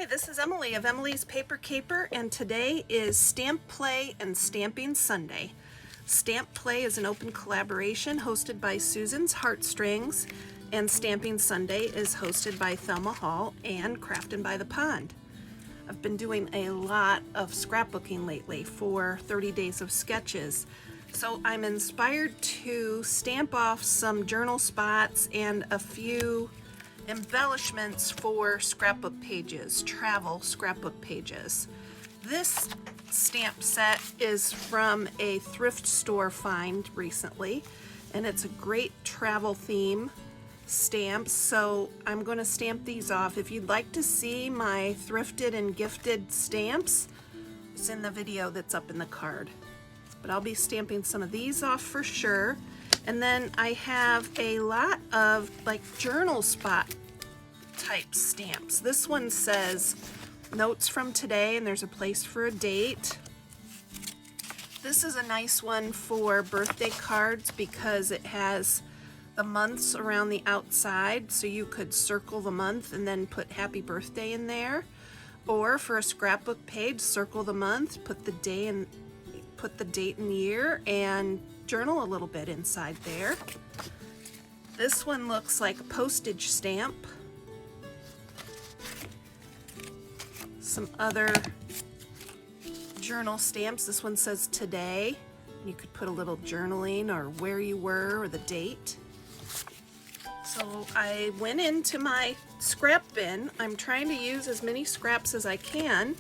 Hi, this is Emily of Emilee's Paper Caper, and today is Stamp Play and Stamping Sunday. Stamp Play is an open collaboration hosted by Susan's Heartstrings, and Stamping Sunday is hosted by Thelma Hall and Craftin' by the Pond. I've been doing a lot of scrapbooking lately for 30 Days of Sketches, so I'm inspired to stamp off some journal spots and a few embellishments for scrapbook pages, travel scrapbook pages. This stamp set is from a thrift store find recently, and it's a great travel theme stamp, so I'm going to stamp these off. If you'd like to see my thrifted and gifted stamps, it's in the video that's up in the card. But I'll be stamping some of these off for sure. And then I have a lot of like journal spot type stamps. This one says notes from today, and there's a place for a date. This is a nice one for birthday cards because it has the months around the outside, so you could circle the month and then put happy birthday in there. Or for a scrapbook page, circle the month, put the day and put the date and year, and journal a little bit inside there. This one looks like a postage stamp. Some other journal stamps. This one says today. You could put a little journaling or where you were or the date. So I went into my scrap bin. I'm trying to use as many scraps as I can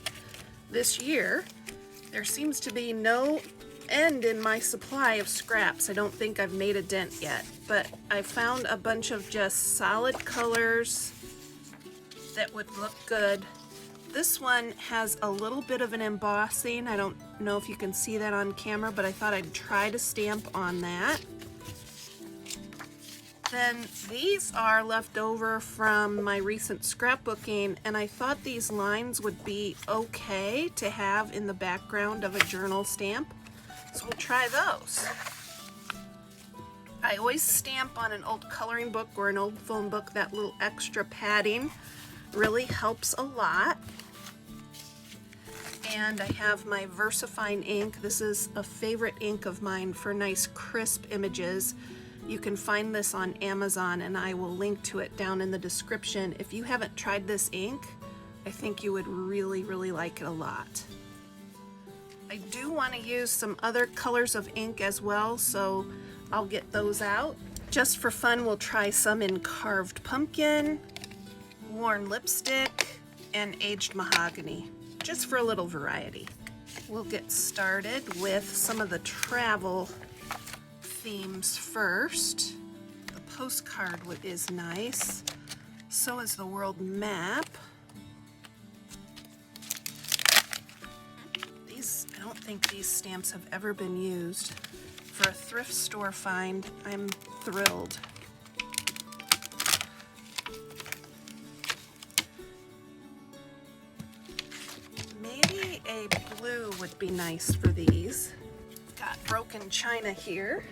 this year. There seems to be no end in my supply of scraps. I don't think I've made a dent yet, but I found a bunch of just solid colors that would look good. This one has a little bit of an embossing. I don't know if you can see that on camera, but I thought I'd try to stamp on that. Then these are left over from my recent scrapbooking, and I thought these lines would be okay to have in the background of a journal stamp. So we'll try those. I always stamp on an old coloring book or an old phone book. That little extra padding really helps a lot. And I have my VersaFine ink. This is a favorite ink of mine for nice crisp images. You can find this on Amazon, and I will link to it down in the description. If you haven't tried this ink, I think you would really, really like it a lot. I do want to use some other colors of ink as well, so I'll get those out. Just for fun, we'll try some in carved pumpkin, worn lipstick, and aged mahogany, just for a little variety. We'll get started with some of the travel themes first. The postcard is nice. So is the world map. I don't think these stamps have ever been used. For a thrift store find, I'm thrilled. Maybe a blue would be nice for these. Got broken china here.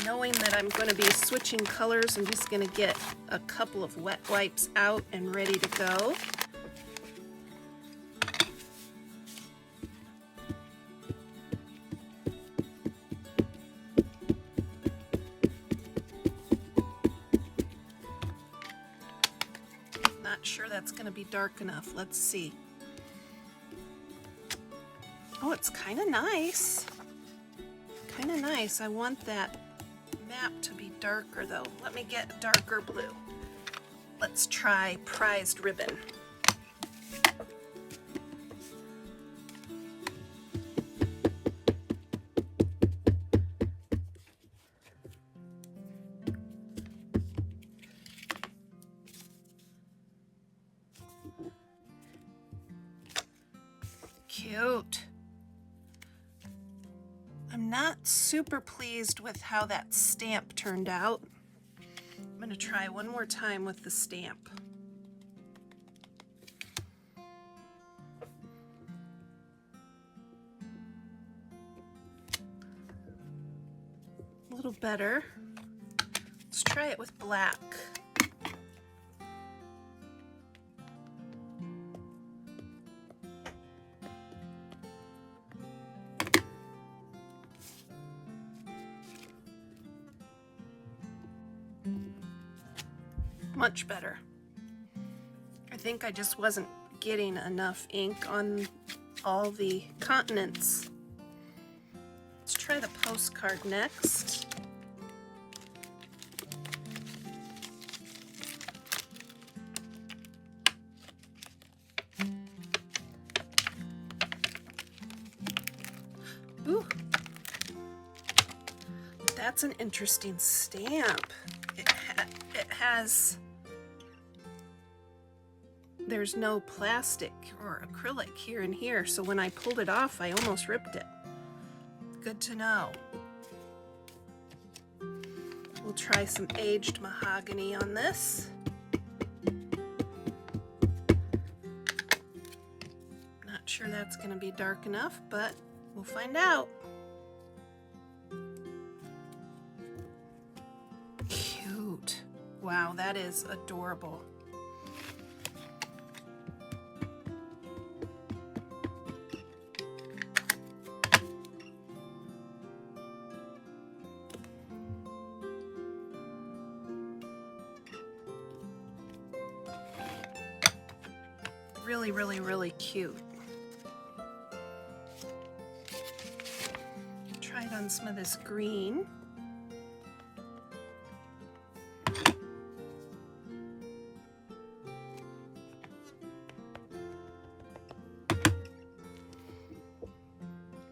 Knowing that I'm going to be switching colors, I'm just going to get a couple of wet wipes out and ready to go. Not sure that's going to be dark enough. Let's see. Oh, it's kind of nice. Kind of nice. I want that map to be darker though. Let me get a darker blue. Let's try prized ribbon. Cute. I'm not super pleased with how that stamp turned out. I'm going to try one more time with the stamp. A little better. Let's try it with black. Much better. I think I just wasn't getting enough ink on all the continents. Let's try the postcard next. Ooh, that's an interesting stamp. It has, there's no plastic or acrylic here and here, so when I pulled it off, I almost ripped it. Good to know. We'll try some aged mahogany on this. Not sure that's going to be dark enough, but we'll find out. Cute. Wow, that is adorable. Really, really, really cute. Try it on some of this green.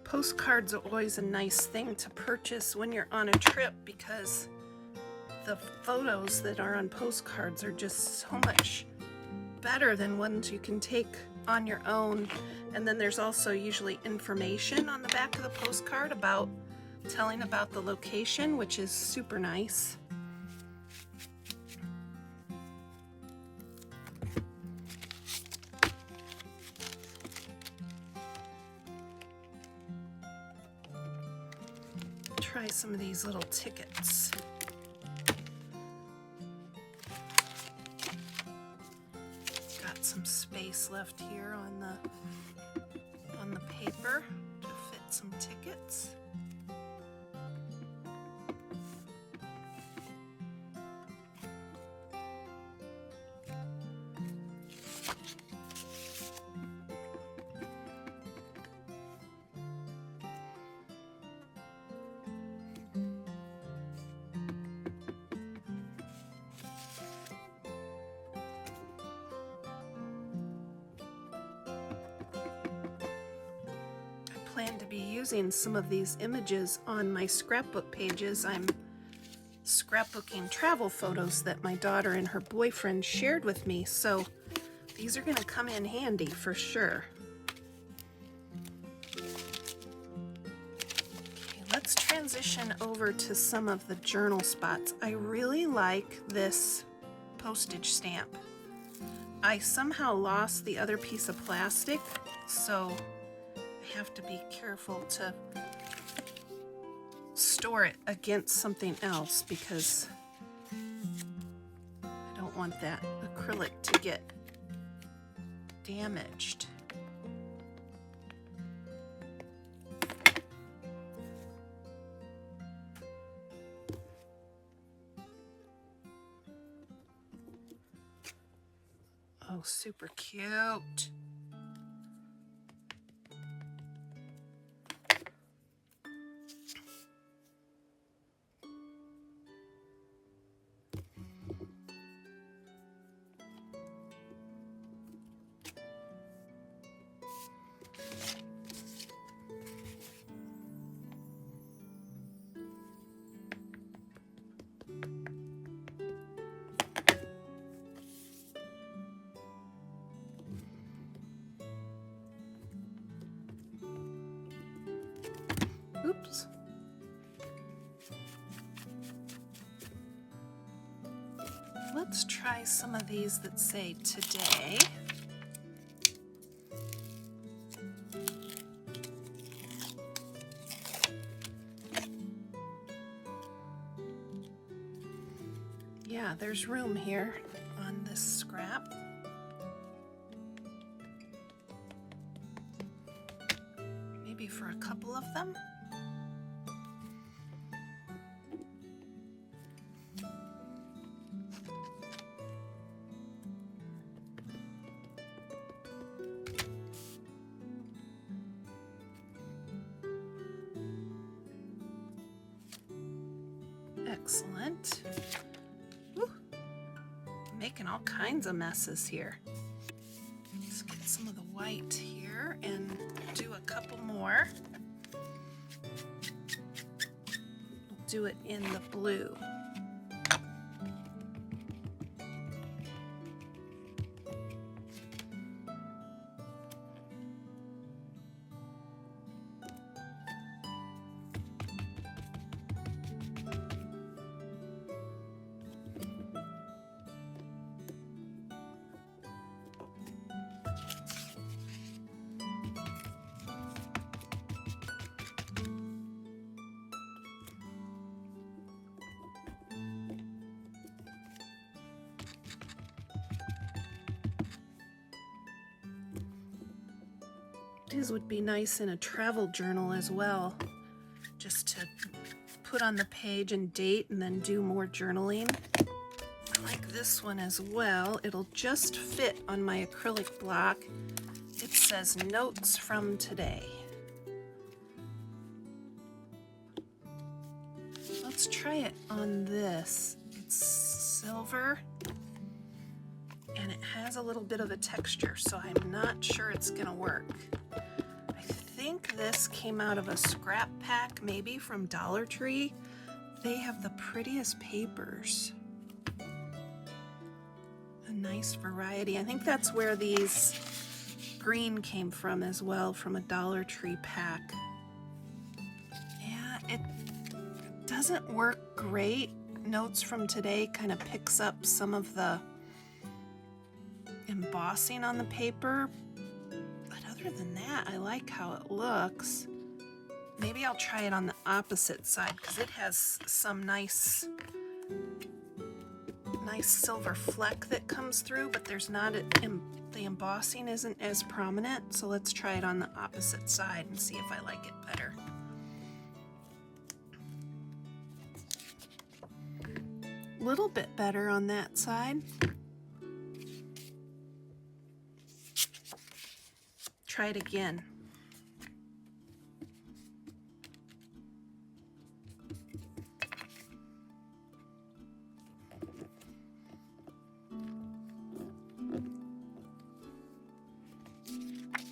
Postcards are always a nice thing to purchase when you're on a trip because the photos that are on postcards are just so much better than ones you can take on your own. And then there's also usually information on the back of the postcard about telling about the location, which is super nice. Try some of these little tickets. Some space left here on the paper to fit some tickets. Plan to be using some of these images on my scrapbook pages. I'm scrapbooking travel photos that my daughter and her boyfriend shared with me, so these are going to come in handy for sure. Okay, let's transition over to some of the journal spots. I really like this postage stamp. I somehow lost the other piece of plastic, so have to be careful to store it against something else because I don't want that acrylic to get damaged. Oh, super cute. Oops. Let's try some of these that say today. Yeah, there's room here on this scrap. Maybe for a couple of them. Excellent. Woo. Making all kinds of messes here. Let's get some of the white here and do a couple more. We'll do it in the blue. These would be nice in a travel journal as well, just to put on the page and date and then do more journaling. I like this one as well. It'll just fit on my acrylic block. It says notes from today. Let's try it on this. It's silver and it has a little bit of a texture, so I'm not sure it's gonna work. I think this came out of a scrap pack, maybe from Dollar Tree. They have the prettiest papers. A nice variety. I think that's where these green came from as well, from a Dollar Tree pack. Yeah, it doesn't work great. Notes from today kind of picks up some of the embossing on the paper, but other than that, I like how it looks. Maybe I'll try it on the opposite side because it has some nice silver fleck that comes through, but there's not the embossing isn't as prominent. So let's try it on the opposite side and see if I like it better. A little bit better on that side. Try it again.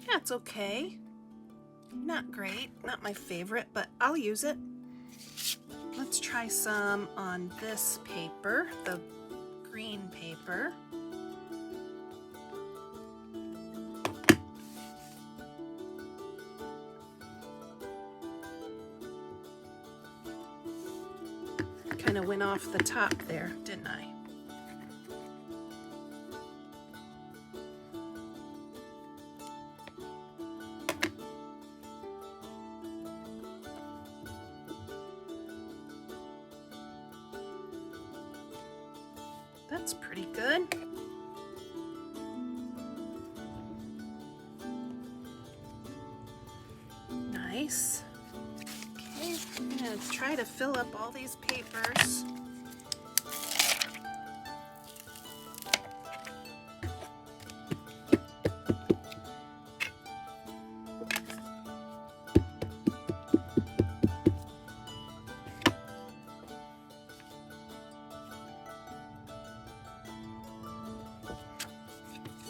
Yeah, it's okay. Not great, not my favorite, but I'll use it. Let's try some on this paper, the green paper. Kind of went off the top there, didn't I? That's pretty good. Nice. Okay, I'm gonna try to fill up all these papers.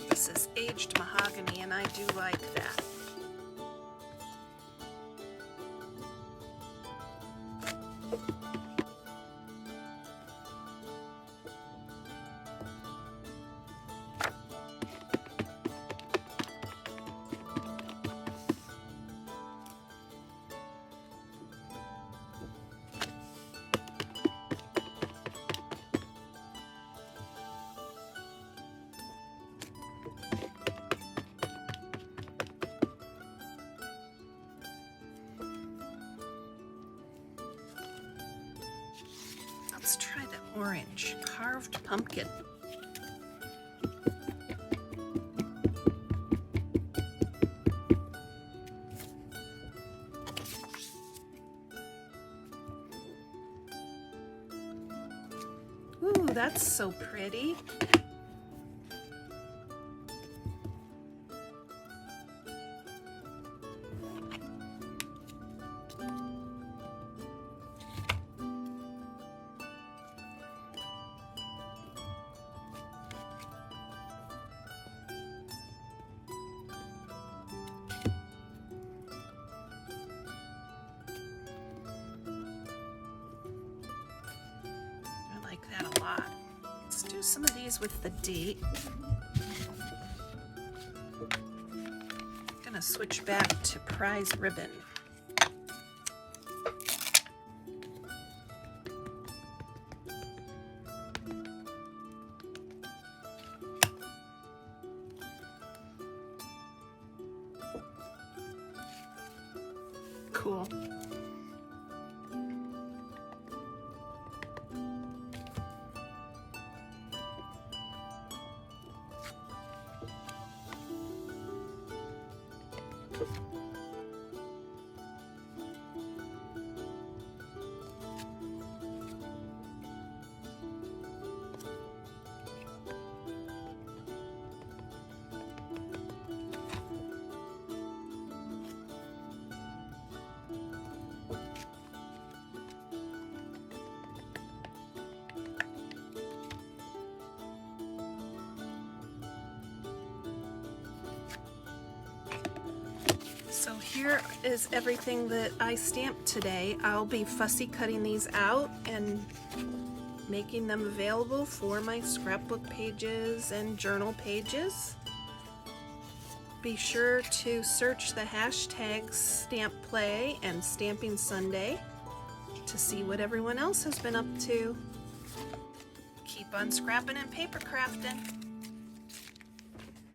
This is aged mahogany, and I do like that. Let's try the orange, carved pumpkin. Ooh, that's so pretty. do some of these with the date. I'm gonna switch back to prize ribbon. Cool. So here is everything that I stamped today. I'll be fussy cutting these out and making them available for my scrapbook pages and journal pages. Be sure to search the hashtags Stamp Play and Stamping Sunday to see what everyone else has been up to. Keep on scrapping and paper crafting.